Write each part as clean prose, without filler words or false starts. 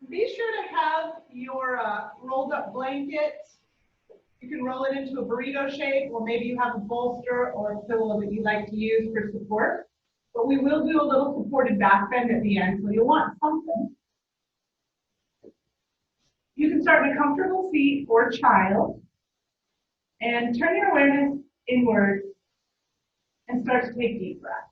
Be sure to have your rolled up blanket. You can roll it into a burrito shape, or maybe you have a bolster or a pillow that you like to use for support. But we will do a little supported back bend at the end, so you'll want something. You can start in a comfortable seat or child, and turn your awareness inward and start to take deep breaths.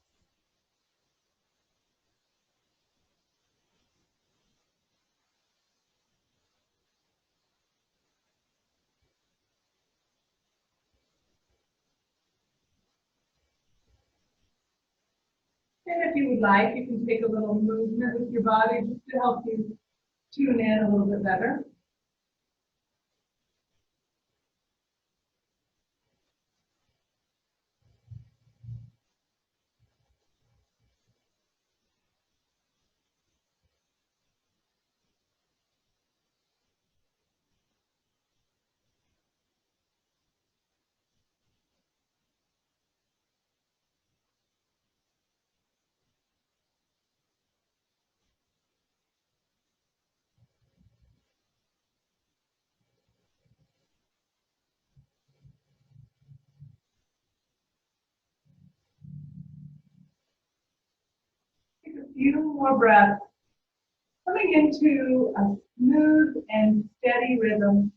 And if you would like, you can take a little movement with your body just to help you tune in a little bit better. Take a few more breaths, coming into a smooth and steady rhythm.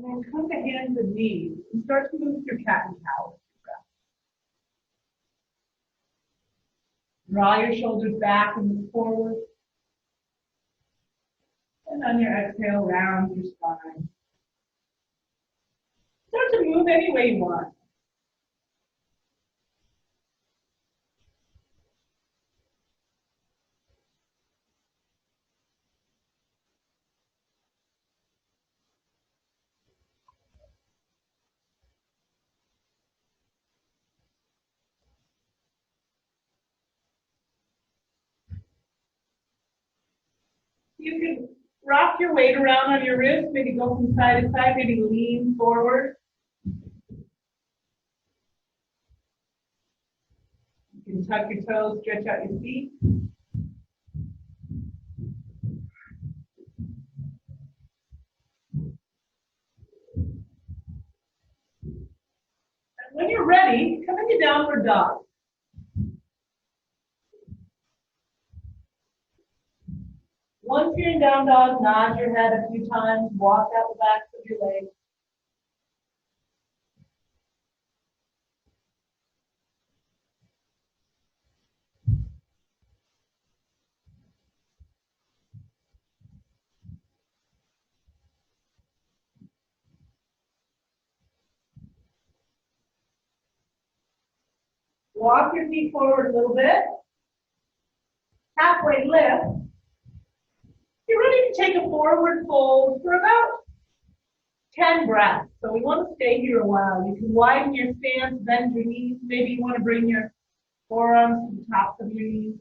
And then come to hands and knees and start to move through cat and cow. Draw your shoulders back and move forward. And on your exhale, round your spine. Start to move any way you want. You can rock your weight around on your wrist, maybe go from side to side, maybe lean forward. You can tuck your toes, stretch out your feet. And when you're ready, come into downward dog. Once you're in down dog, nod your head a few times, walk out the backs of your legs. Walk your feet forward a little bit. Halfway lift. You're ready to take a forward fold for about 10 breaths. So we want to stay here a while. You can widen your stance, bend your knees. Maybe you want to bring your forearms to the tops of your knees.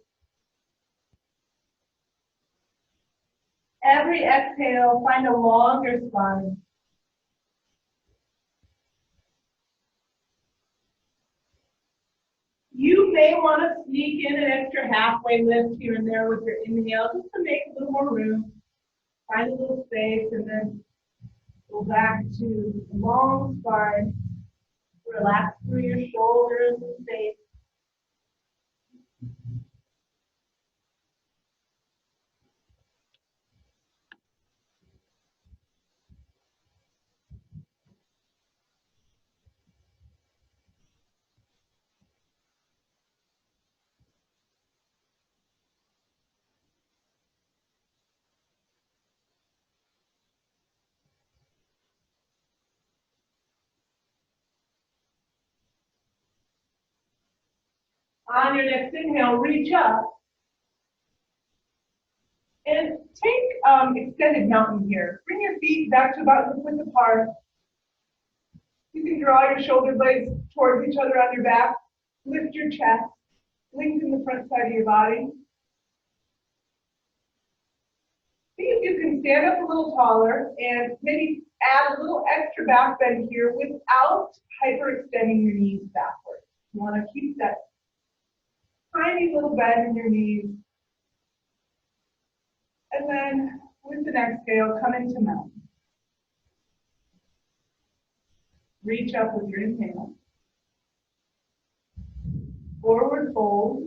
Every exhale, find a longer spine. You may want to sneak in an extra halfway lift here and there with your inhale just to make a little more room. Find a little space and then go back to a long spine. Relax through your shoulders and face. On your next inhale, reach up and take extended mountain here. Bring your feet back to about the width apart. You can draw your shoulder blades towards each other on your back. Lift your chest. Lengthen the front side of your body. See if you can stand up a little taller and maybe add a little extra back bend here without hyperextending your knees backwards. You want to keep that tiny little bend in your knees. And then with an exhale, come into mountain. Reach up with your inhale. Forward fold.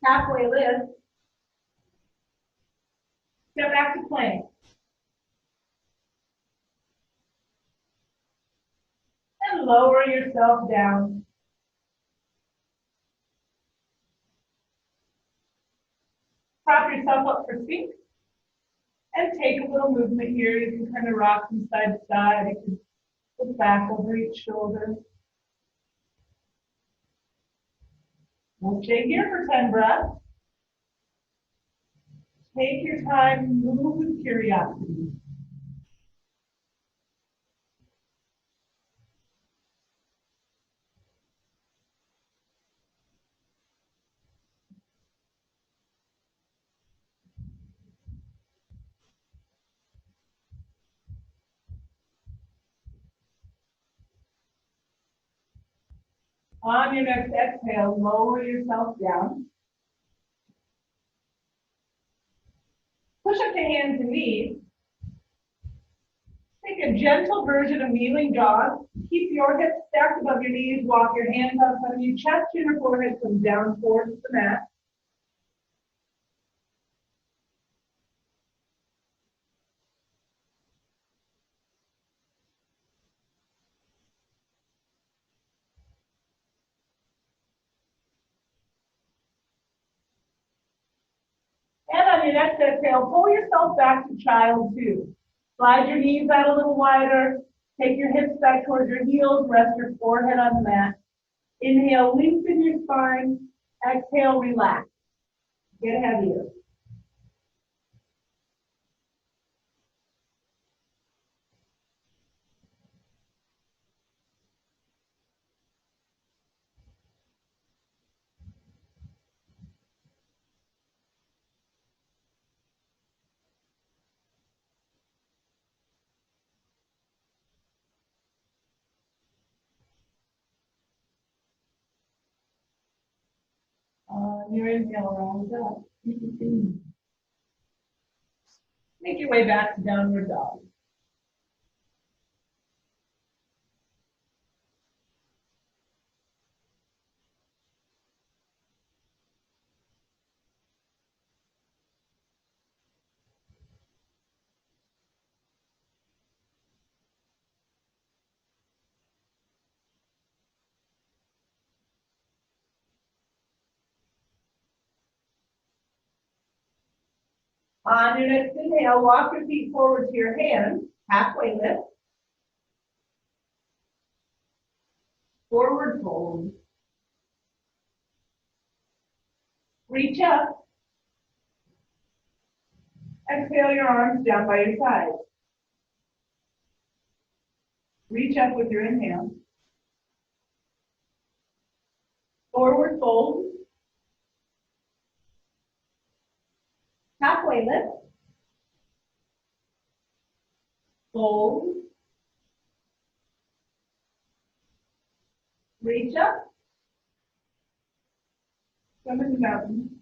Halfway lift. Step back to plank. And lower yourself down. Prop yourself up for Sphinx. And take a little movement here. You can kind of rock from side to side. You can look back over each shoulder. We'll stay here for 10 breaths. Take your time, move with curiosity. On your next exhale, lower yourself down. Push up to hands and knees. Take a gentle version of kneeling dog. Keep your hips stacked above your knees. Walk your hands out in front of you. Chest, chin, or forehead comes down towards the mat. And on your next exhale, pull yourself back to child two. Slide your knees out a little wider. Take your hips back towards your heels. Rest your forehead on the mat. Inhale, lengthen your spine. Exhale, relax. Get heavier. Your inhale, round up. Make your way back to downward dog. On your next inhale, walk your feet forward to your hands, halfway lift. Forward fold. Reach up. Exhale your arms down by your sides. Reach up with your inhale. Forward fold. Halfway lift. Fold. Reach up. Come in the mountain.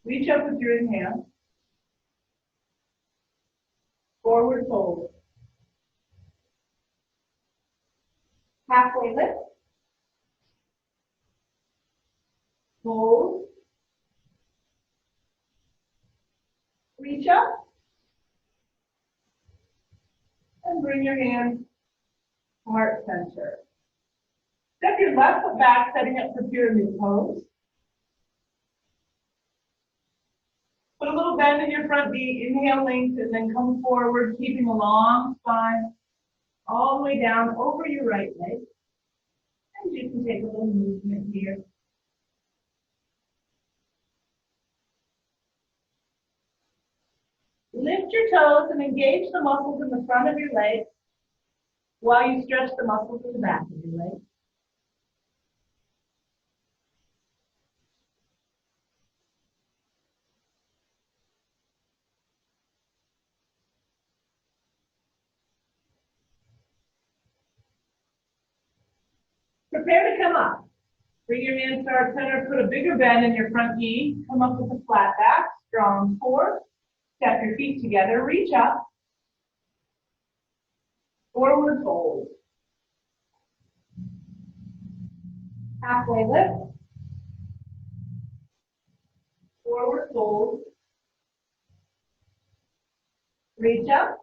Reach up with your inhale. Forward fold. Halfway lift. Fold. Reach up. And bring your hands to heart center. Step your left foot back, setting up for pyramid pose. Put a little bend in your front knee, inhale, length, and then come forward, keeping a long spine all the way down over your right leg. And you can take a little movement here. Lift your toes and engage the muscles in the front of your legs while you stretch the muscles in the back of your legs. Prepare to come up. Bring your hands to heart center, put a bigger bend in your front knee, come up with a flat back, strong core. Step your feet together, reach up. Forward fold. Halfway lift. Forward fold. Reach up.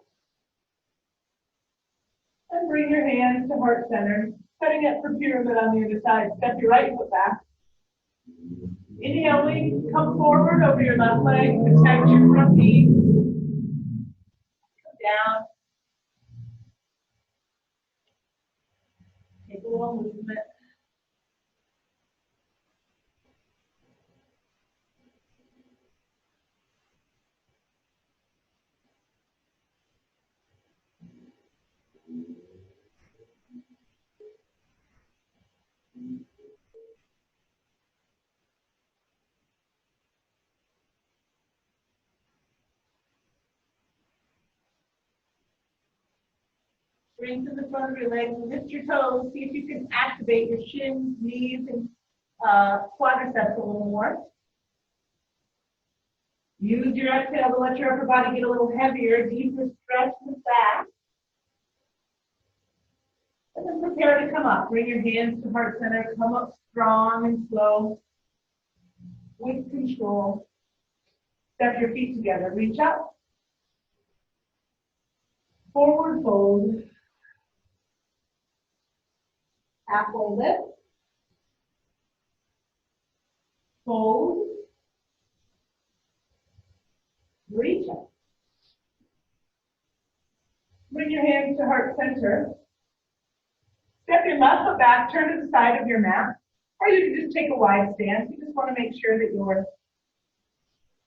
And bring your hands to heart center. Setting up for pyramid on the other side. Step your right foot back. Inhaling, come forward over your left leg. Protect your front knee. Come down. Take a little movement. Strengthen the front of your legs, lift your toes, see if you can activate your shins, knees, and quadriceps a little more. Use your exhale to let your upper body get a little heavier, deeper stretch in the back. And then prepare to come up. Bring your hands to heart center, come up strong and slow with control. Step your feet together, reach up. Forward fold. Halfway lift. Fold. Reach up. Bring your hands to heart center. Step your left foot back, turn to the side of your mat, or you can just take a wide stance. You just want to make sure that your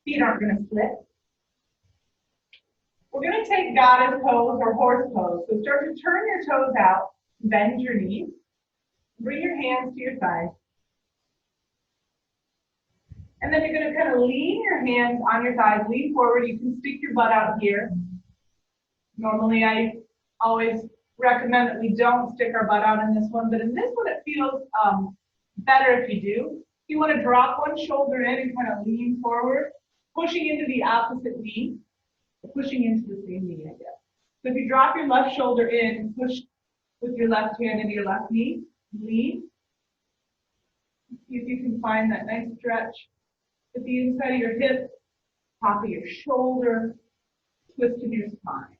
feet aren't going to split. We're going to take goddess pose or horse pose. So start to turn your toes out, bend your knees, bring your hands to your sides. And then you're going to kind of lean your hands on your thighs, lean forward. You can stick your butt out here. Normally, I always recommend that we don't stick our butt out in this one, but in this one, it feels better if you do. You want to drop one shoulder in and kind of lean forward, pushing into the opposite knee, pushing into the same knee, I guess. So if you drop your left shoulder in and push with your left hand into your left knee, lean. See if you can find that nice stretch at the inside of your hip, top of your shoulder, twist in your spine.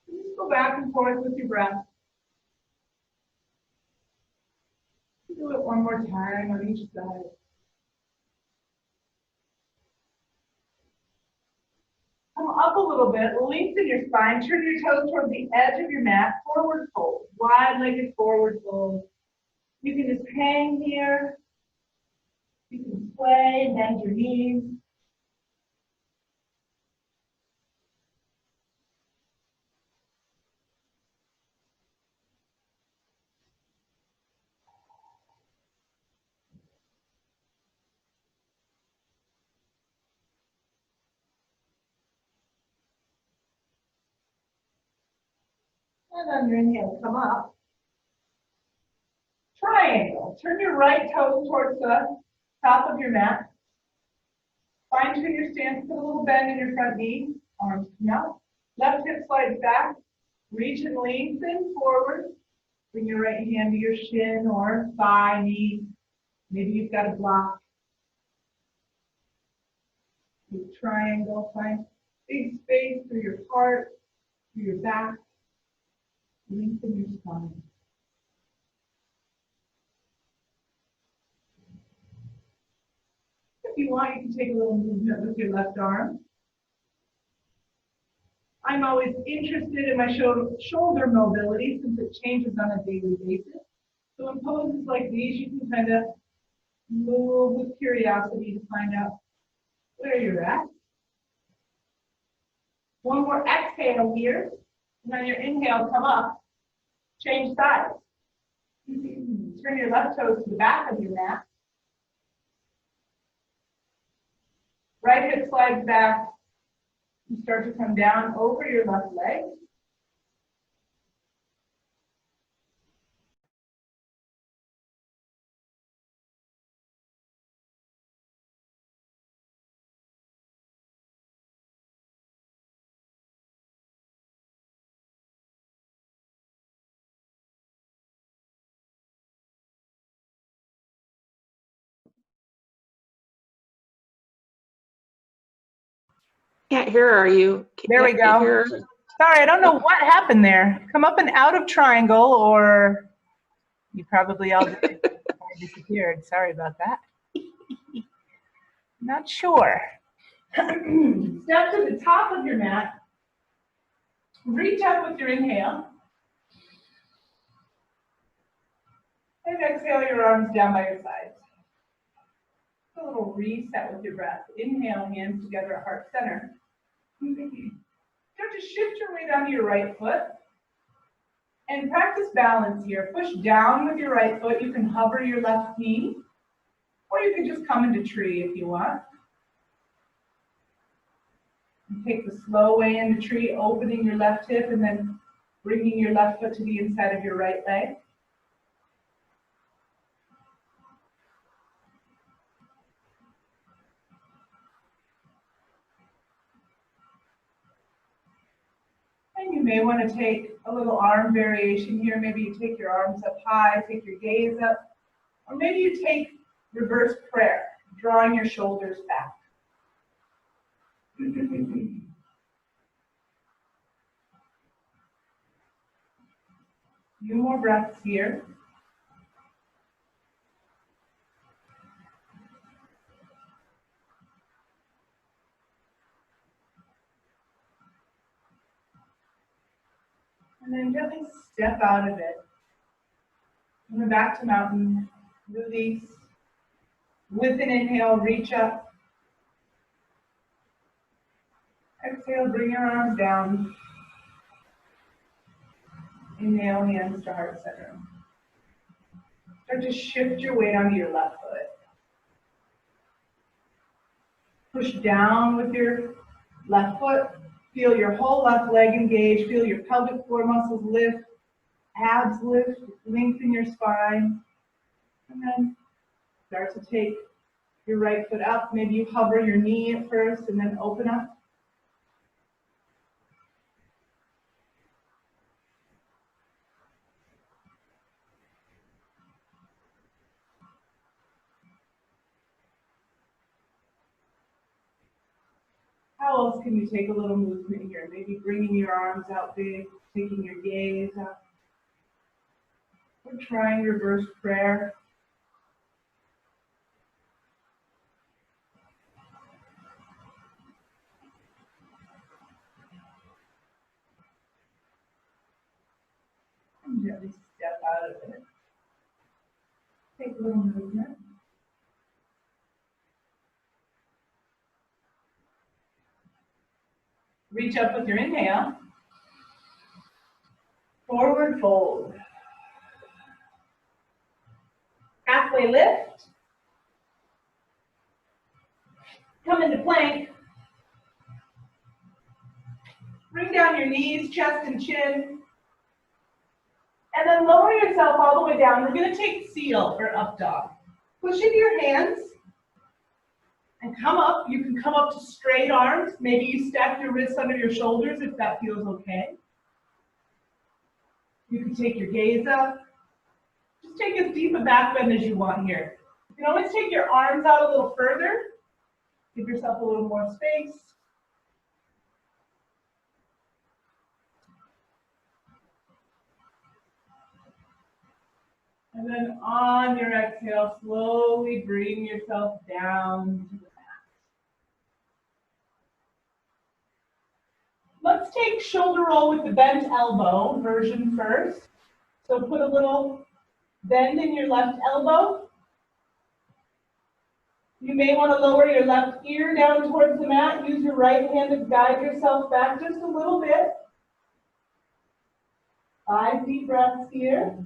Just go back and forth with your breath. Do it one more time on each side. Come up a little bit, lengthen your spine, turn your toes toward the edge of your mat, forward fold, wide-legged forward fold. You can just hang here. You can sway, bend your knees. And on your inhale, come up. Triangle. Turn your right toe towards the top of your mat. Fine tune your stance, put a little bend in your front knee. Arms come out. Left hip slides back. Reach and lengthen forward. Bring your right hand to your shin or thigh, knee. Maybe you've got a block. Big triangle. Find big space through your heart, through your back. Lengthen your spine. If you want, you can take a little movement with your left arm. I'm always interested in my shoulder mobility since it changes on a daily basis. So in poses like these, you can kind of move with curiosity to find out where you're at. One more exhale here, and on your inhale, come up. Change sides. Turn your left toes to the back of your mat. Right hip slides back. You start to come down over your left leg. Can't hear, are you? There we go. Hear? Sorry, I don't know what happened there. Come up and out of triangle, or you probably all disappeared. Sorry about that. Not sure. Step to the top of your mat. Reach up with your inhale. And exhale your arms down by your sides. A little reset with your breath. Inhale, hands together at heart center. Start to shift your weight onto your right foot. And practice balance here. Push down with your right foot. You can hover your left knee. Or you can just come into tree if you want. And take the slow way into tree, opening your left hip and then bringing your left foot to the inside of your right leg. And you may want to take a little arm variation here. Maybe you take your arms up high, take your gaze up. Or maybe you take reverse prayer, drawing your shoulders back. Few more breaths here. And then gently step out of it. Coming back to mountain, release. With an inhale, reach up. Exhale, bring your arms down. Inhale, hands to heart center. Start to shift your weight onto your left foot. Push down with your left foot. Feel your whole left leg engage. Feel your pelvic floor muscles lift. Abs lift. Lengthen your spine. And then start to take your right foot up. Maybe you hover your knee at first and then open up. How else can you take a little movement here? Maybe bringing your arms out big, taking your gaze up. Or trying reverse prayer. And gently step out of it. Take a little movement. Reach up with your inhale. Forward fold. Halfway lift. Come into plank. Bring down your knees, chest, and chin. And then lower yourself all the way down. We're going to take seal or up dog. Push into your hands. And come up. You can come up to straight arms. Maybe you stack your wrists under your shoulders if that feels okay. You can take your gaze up. Just take as deep a back bend as you want here. You can always take your arms out a little further. Give yourself a little more space. And then on your exhale, slowly bring yourself down to the mat. Let's take shoulder roll with the bent elbow version first. So put a little bend in your left elbow. You may want to lower your left ear down towards the mat. Use your right hand to guide yourself back just a little bit. 5 deep breaths here.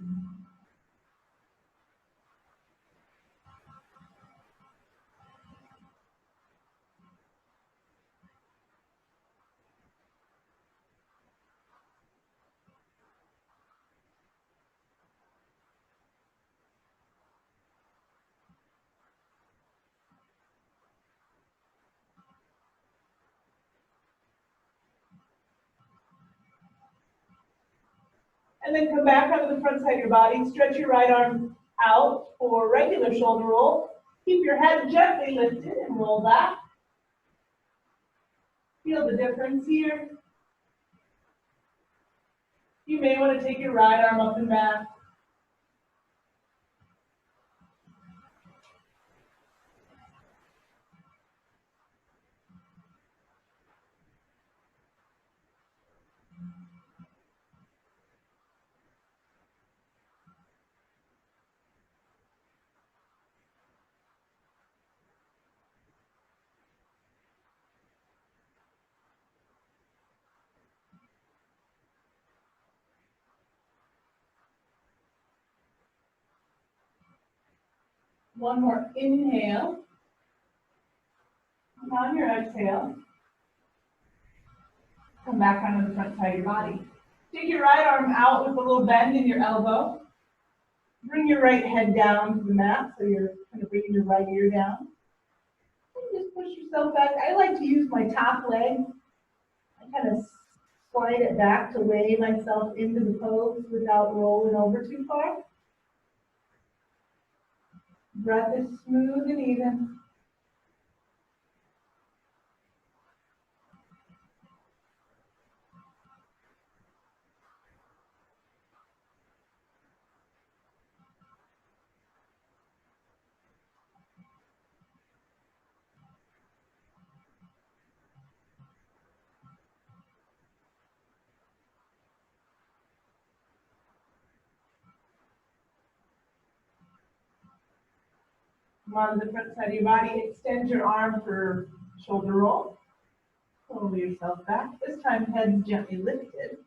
And then come back onto the front side of your body. Stretch your right arm out for regular shoulder roll. Keep your head gently lifted and roll back. Feel the difference here. You may want to take your right arm up and back. One more inhale. And on your exhale, come back onto the front side of your body. Take your right arm out with a little bend in your elbow. Bring your right head down to the mat, so you're kind of bringing your right ear down. And just push yourself back. I like to use my top leg. I kind of slide it back to weigh myself into the pose without rolling over too far. Breath is smooth and even. Come on to the front side of your body. Extend your arm for shoulder roll. Pull yourself back. This time, head gently lifted.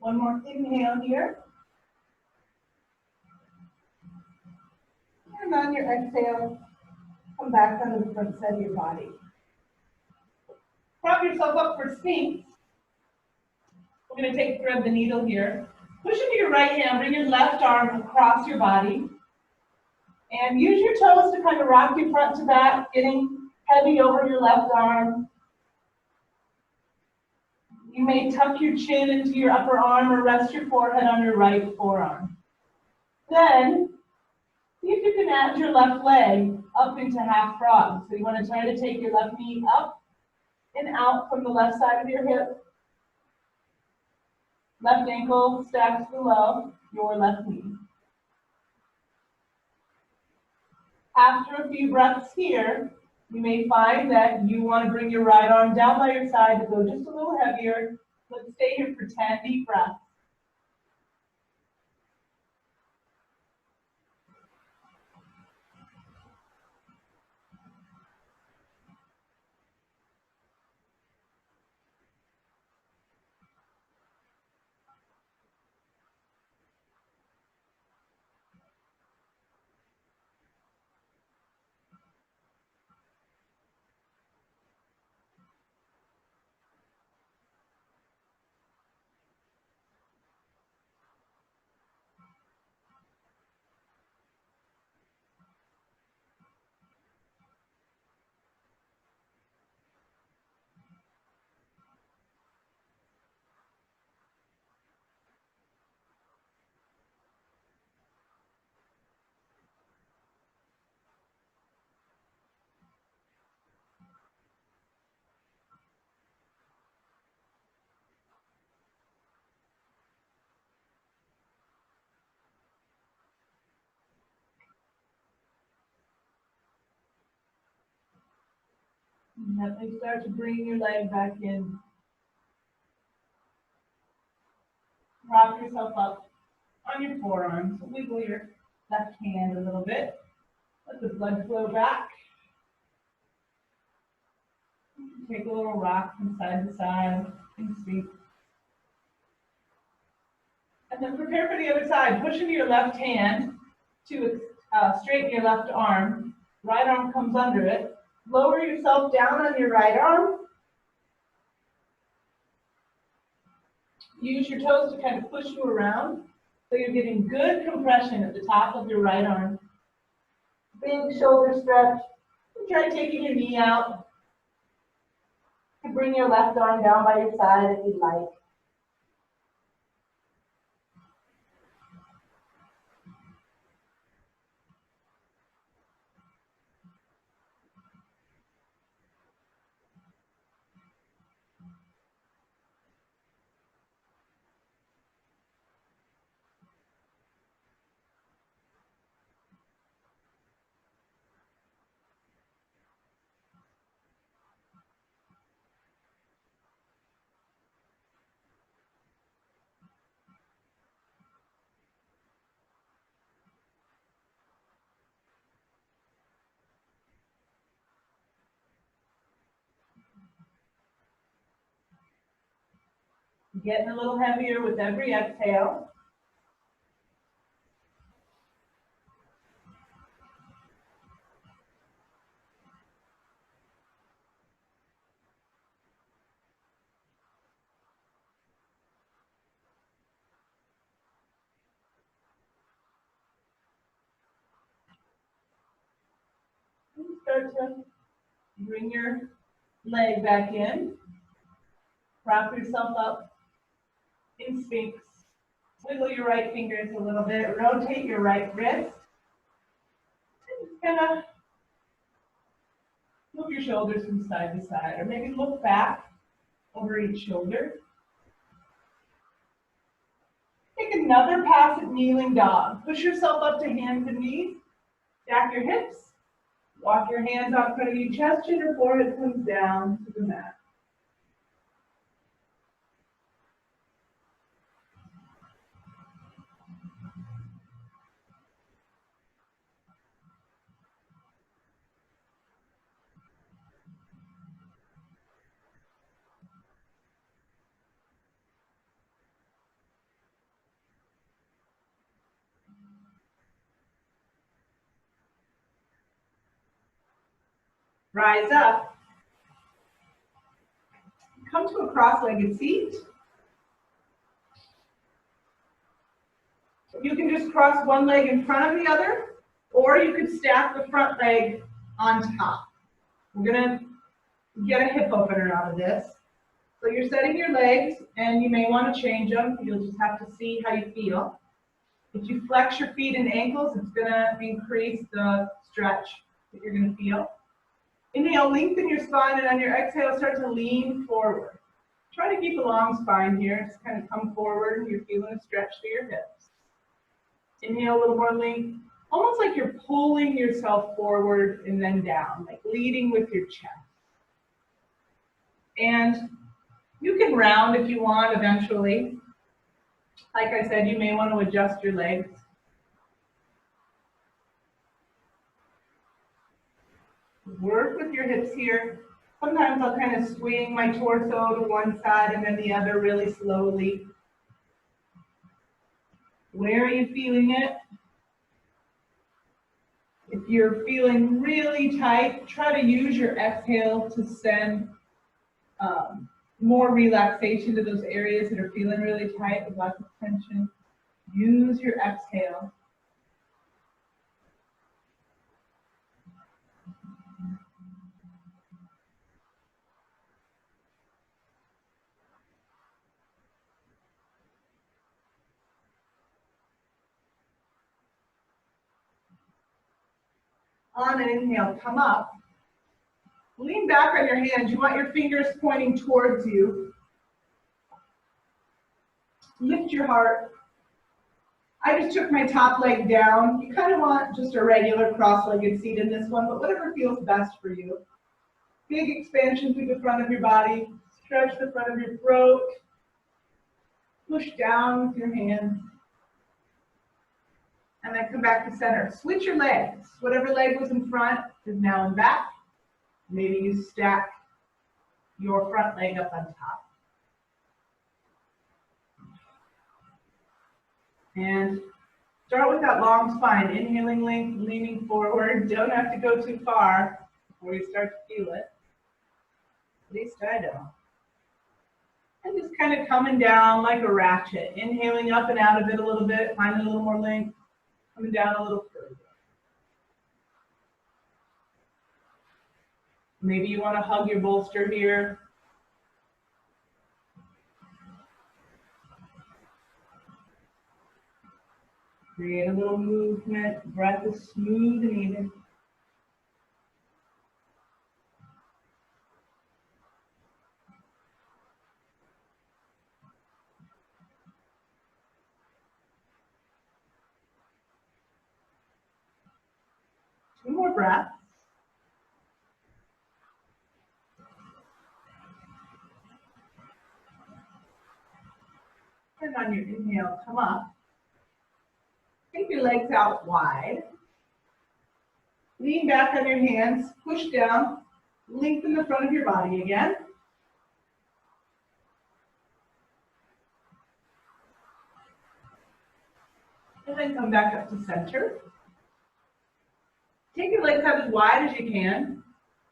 One more inhale here. And on your exhale, come back onto the front side of your body. Prop yourself up for Sphinx. We're going to take thread the needle here. Push into your right hand, bring your left arm across your body. And use your toes to kind of rock you front to back, getting heavy over your left arm. You may tuck your chin into your upper arm or rest your forehead on your right forearm. Then, see if you can add your left leg up into half frog. So you want to try to take your left knee up and out from the left side of your hip. Left ankle stacks below your left knee. After a few breaths here, you may find that you want to bring your right arm down by your side to go just a little heavier. Let's stay here for 10 deep breaths. And gently start to bring your leg back in. Prop yourself up on your forearms. Wiggle your left hand a little bit. Let the blood flow back. Take a little rock from side to side and sweep. And then prepare for the other side. Push into your left hand to straighten your left arm. Right arm comes under it. Lower yourself down on your right arm. Use your toes to kind of push you around. So you're getting good compression at the top of your right arm. Big shoulder stretch. And try taking your knee out. And bring your left arm down by your side if you'd like. Getting a little heavier with every exhale. And start to bring your leg back in. Prop yourself up in Sphinx. Wiggle your right fingers a little bit. Rotate your right wrist. And just kind of move your shoulders from side to side. Or maybe look back over each shoulder. Take another pass at kneeling dog. Push yourself up to hands and knees. Stack your hips. Walk your hands out in front of you. Chest and your forehead comes down to the mat. Rise up. Come to a cross-legged seat. You can just cross one leg in front of the other, or you could stack the front leg on top. We're gonna get a hip opener out of this. So you're setting your legs, and you may want to change them. You'll just have to see how you feel. If you flex your feet and ankles, it's gonna increase the stretch that you're gonna feel. Inhale, lengthen your spine, and on your exhale, start to lean forward. Try to keep a long spine here. Just kind of come forward, and you're feeling a stretch through your hips. Inhale, a little more length, almost like you're pulling yourself forward and then down, like leading with your chest. And you can round if you want eventually. Like I said, you may want to adjust your legs. Work with your hips here. Sometimes I'll kind of swing my torso to one side and then the other really slowly. Where are you feeling it? If you're feeling really tight, try to use your exhale to send more relaxation to those areas that are feeling really tight with lots of tension. Use your exhale. On an inhale, come up. Lean back on your hands. You want your fingers pointing towards you. Lift your heart. I just took my top leg down. You kind of want just a regular cross-legged seat in this one, but whatever feels best for you. Big expansion through the front of your body. Stretch the front of your throat. Push down with your hands. And then come back to center. Switch your legs. Whatever leg was in front is now in back. Maybe you stack your front leg up on top. And start with that long spine. Inhaling, leaning forward. Don't have to go too far before you start to feel it. At least I don't. And just kind of coming down like a ratchet. Inhaling up and out of it a little bit. Finding a little more length. Coming down a little further. Maybe you want to hug your bolster here. Create a little movement. Breath is smooth and even. Two more breaths. And on your inhale, come up. Take your legs out wide. Lean back on your hands, push down, lengthen the front of your body again. And then come back up to center. Take your legs out as wide as you can.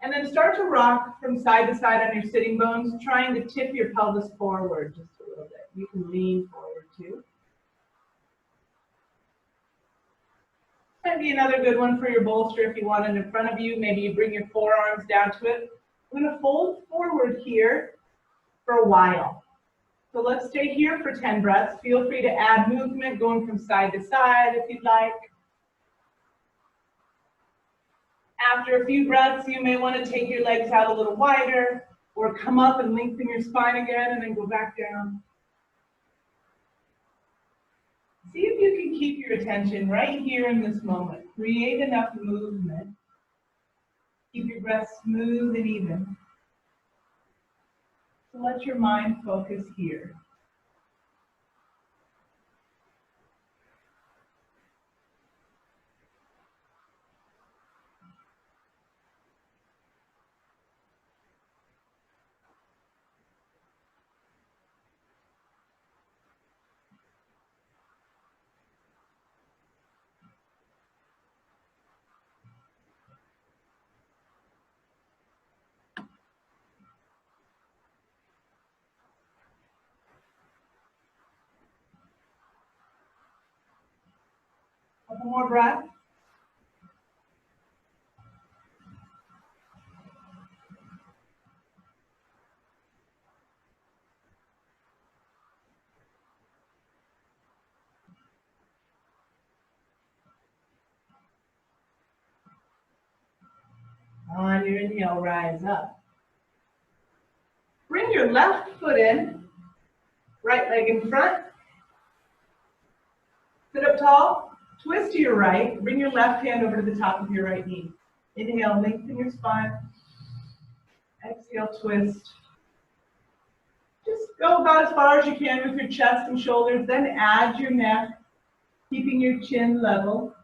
And then start to rock from side to side on your sitting bones, trying to tip your pelvis forward just a little bit. You can lean forward too. Might be another good one for your bolster if you want it in front of you. Maybe you bring your forearms down to it. I'm going to fold forward here for a while. So let's stay here for 10 breaths. Feel free to add movement going from side to side if you'd like. After a few breaths, you may want to take your legs out a little wider or come up and lengthen your spine again and then go back down. See if you can keep your attention right here in this moment. Create enough movement. Keep your breath smooth and even. So let your mind focus here. Couple more breaths. On your inhale, rise up. Bring your left foot in, right leg in front. Sit up tall, twist to your right, bring your left hand over to the top of your right knee. Inhale, lengthen your spine. Exhale, twist. Just go about as far as you can with your chest and shoulders, then add your neck, keeping your chin level.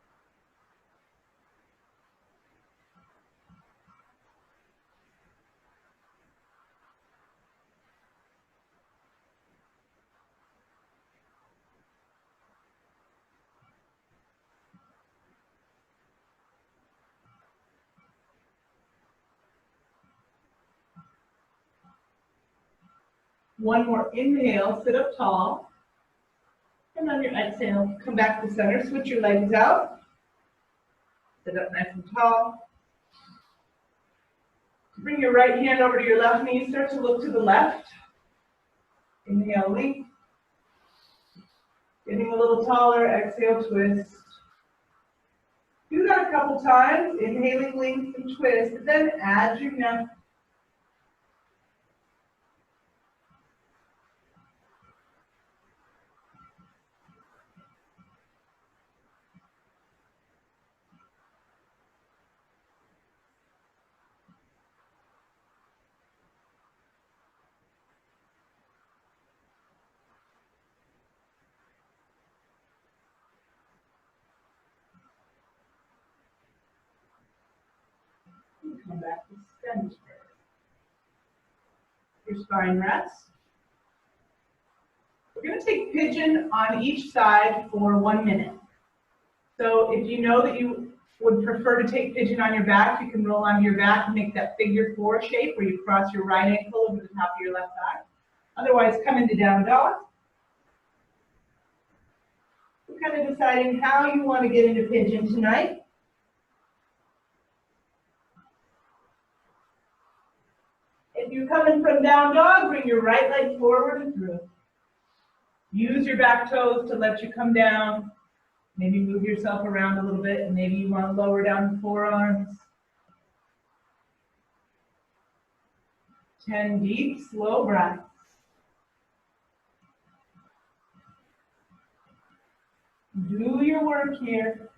One more inhale, sit up tall. And on your exhale, come back to center, switch your legs out. Sit up nice and tall. Bring your right hand over to your left knee, start to look to the left. Inhale, length. Getting a little taller, exhale, twist. Do that a couple times, inhaling, length, and twist, and then add your neck. come back to center. Your spine rests. We're going to take pigeon on each side for 1 minute. So if you know that you would prefer to take pigeon on your back, you can roll onto your back and make that figure 4 shape where you cross your right ankle over the top of your left thigh. Otherwise, come into down dog. We're kind of deciding how you want to get into pigeon tonight. If you're coming from down dog, bring your right leg forward and through. Use your back toes to let you come down. Maybe move yourself around a little bit, and maybe you want to lower down the forearms. 10 deep, slow breaths. Do your work here.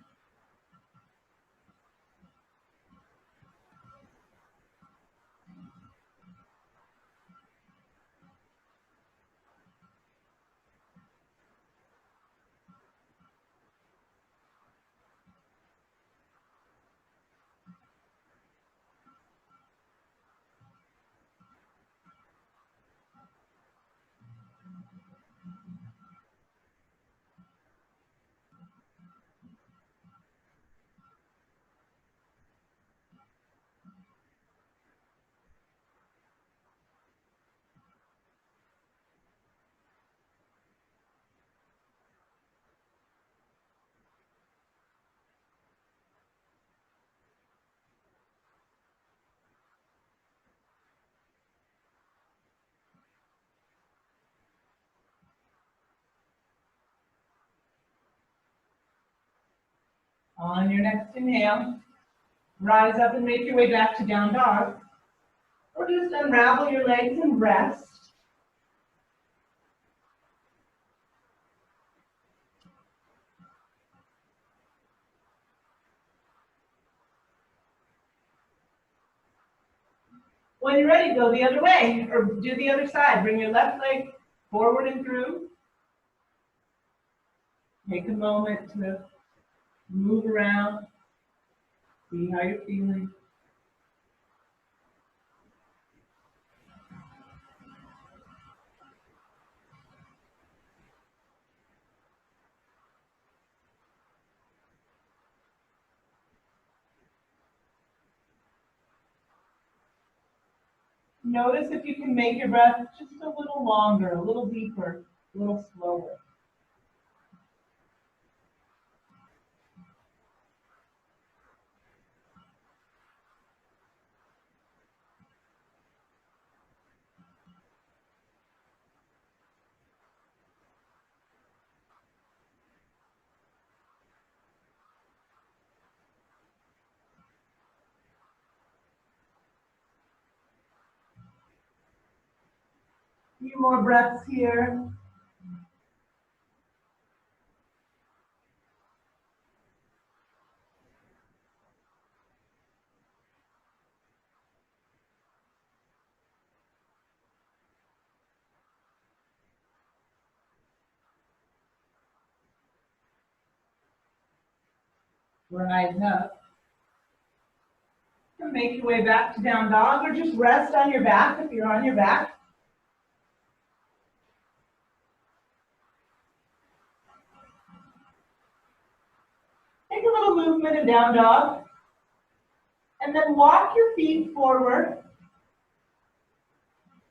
On your next inhale, rise up and make your way back to down dog. Or just unravel your legs and rest. When you're ready, go the other way, or do the other side. Bring your left leg forward and through. Take a moment to move around, see how you're feeling. Notice if you can make your breath just a little longer, a little deeper, a little slower. A few more breaths here. Rise up. And make your way back to down dog, or just rest on your back if you're on your back. Take a little movement in down dog. And then walk your feet forward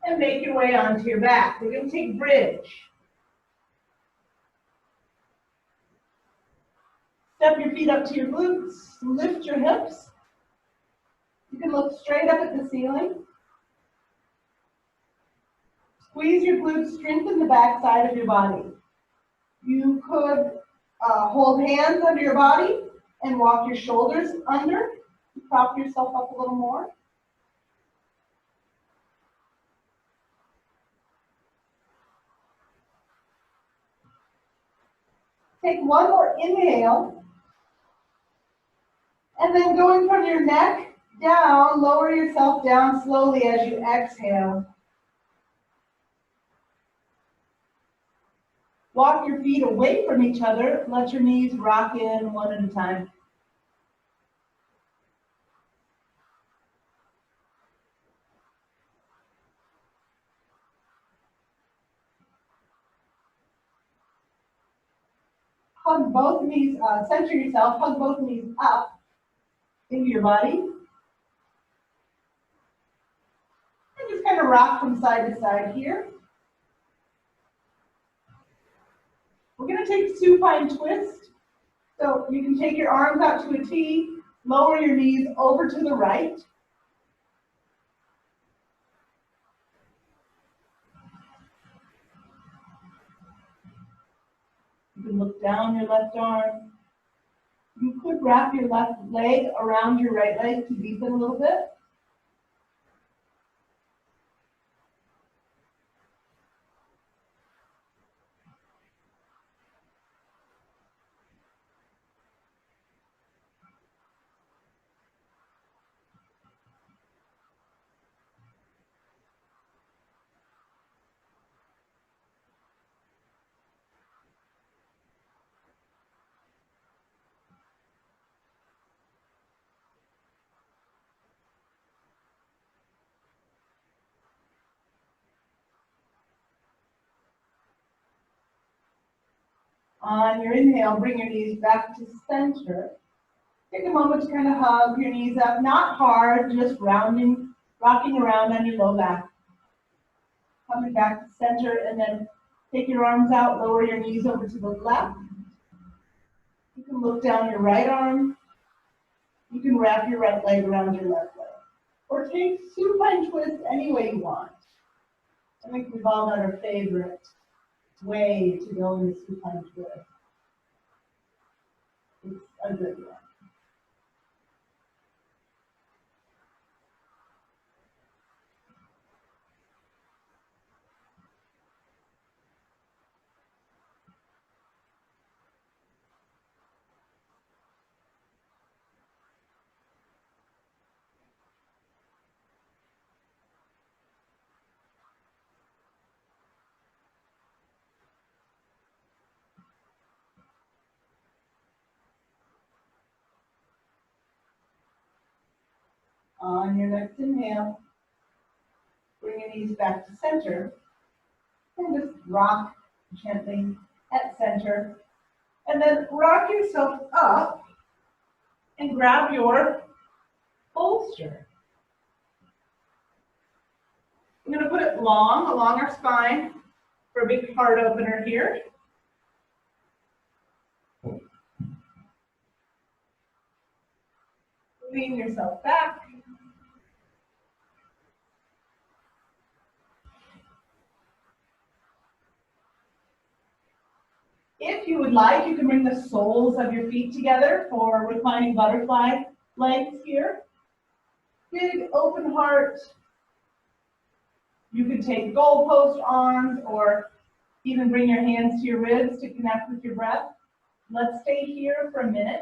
and make your way onto your back. We're going to take bridge. Step your feet up to your glutes, lift your hips. You can look straight up at the ceiling. Squeeze your glutes, strengthen the back side of your body. You could hold hands under your body and walk your shoulders under to prop yourself up a little more. Take one more inhale. And then going from your neck down, lower yourself down slowly as you exhale. Walk your feet away from each other. Let your knees rock in one at a time. hug both knees, center yourself, hug both knees up into your body. And just kind of rock from side to side here. We're going to take a supine twist. So you can take your arms out to a T, lower your knees over to the right. You can look down your left arm. You could wrap your left leg around your right leg to deepen a little bit. On your inhale, bring your knees back to center. Take a moment to kind of hug your knees up, not hard, just rounding, rocking around on your low back. Coming back to center, and then take your arms out, lower your knees over to the left. You can look down your right arm. You can wrap your right leg around your left leg. Or take supine twist any way you want. I think we've all got our favorite way to go in the supine twist. It's a good one. On your next inhale, bring your knees back to center and just rock gently at center. And then rock yourself up and grab your bolster. I'm going to put it long along our spine for a big heart opener here. Lean yourself back. If you would like, you can bring the soles of your feet together for reclining butterfly legs here. Big open heart. You could take goalpost arms or even bring your hands to your ribs to connect with your breath. Let's stay here for a minute.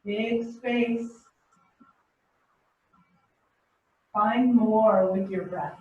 Big space. Find more with your breath.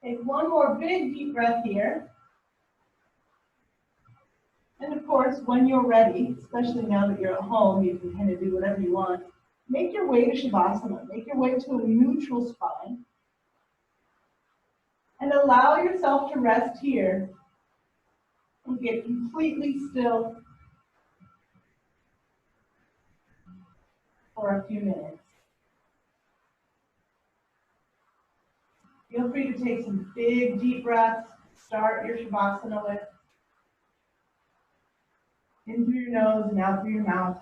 Take one more big deep breath here. And of course, when you're ready, especially now that you're at home, you can kind of do whatever you want. Make your way to Shavasana. Make your way to a neutral spine. And allow yourself to rest here and get completely still for a few minutes. Feel free to take some big, deep breaths. Start your Shavasana with in through your nose and out through your mouth.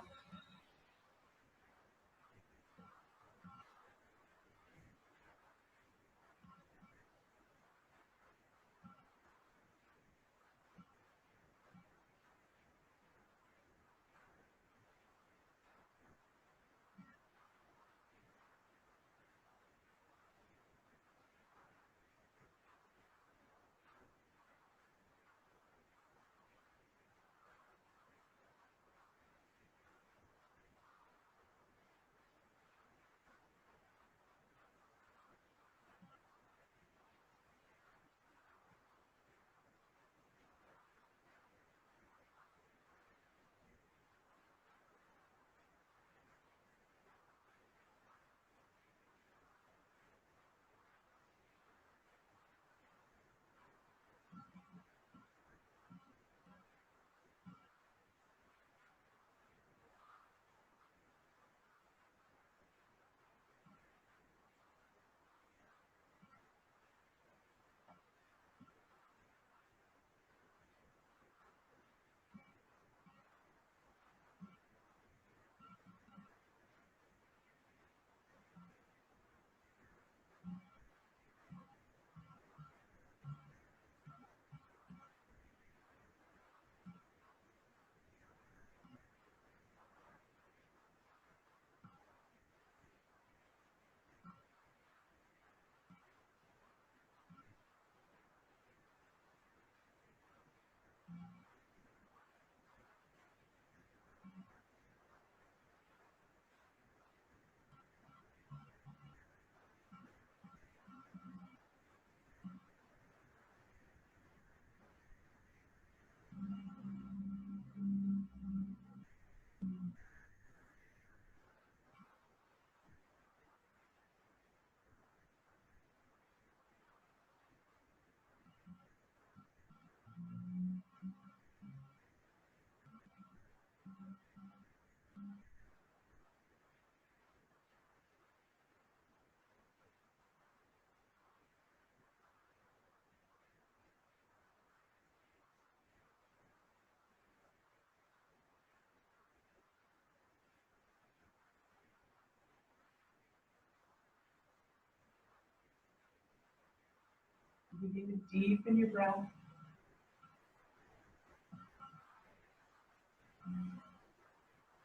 Begin to deepen your breath.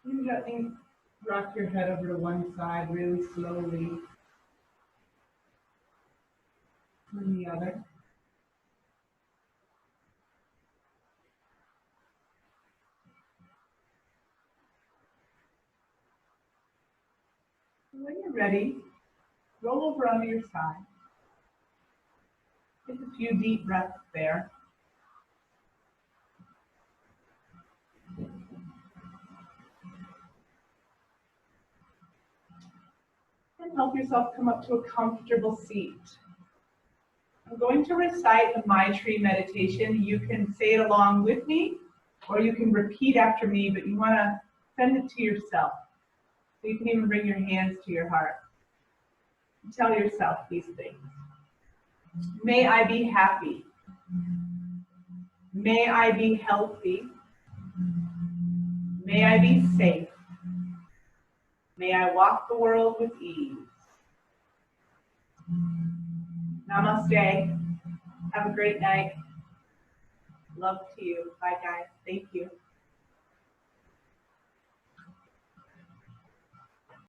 You gently rock your head over to one side really slowly, and the other. And when you're ready, roll over onto your side. Take a few deep breaths there. And help yourself come up to a comfortable seat. I'm going to recite the Maitri meditation. You can say it along with me, or you can repeat after me, but you want to send it to yourself. So you can even bring your hands to your heart. Tell yourself these things. May I be happy. May I be healthy. May I be safe. May I walk the world with ease. Namaste. Have a great night. Love to you. Bye, guys. Thank you.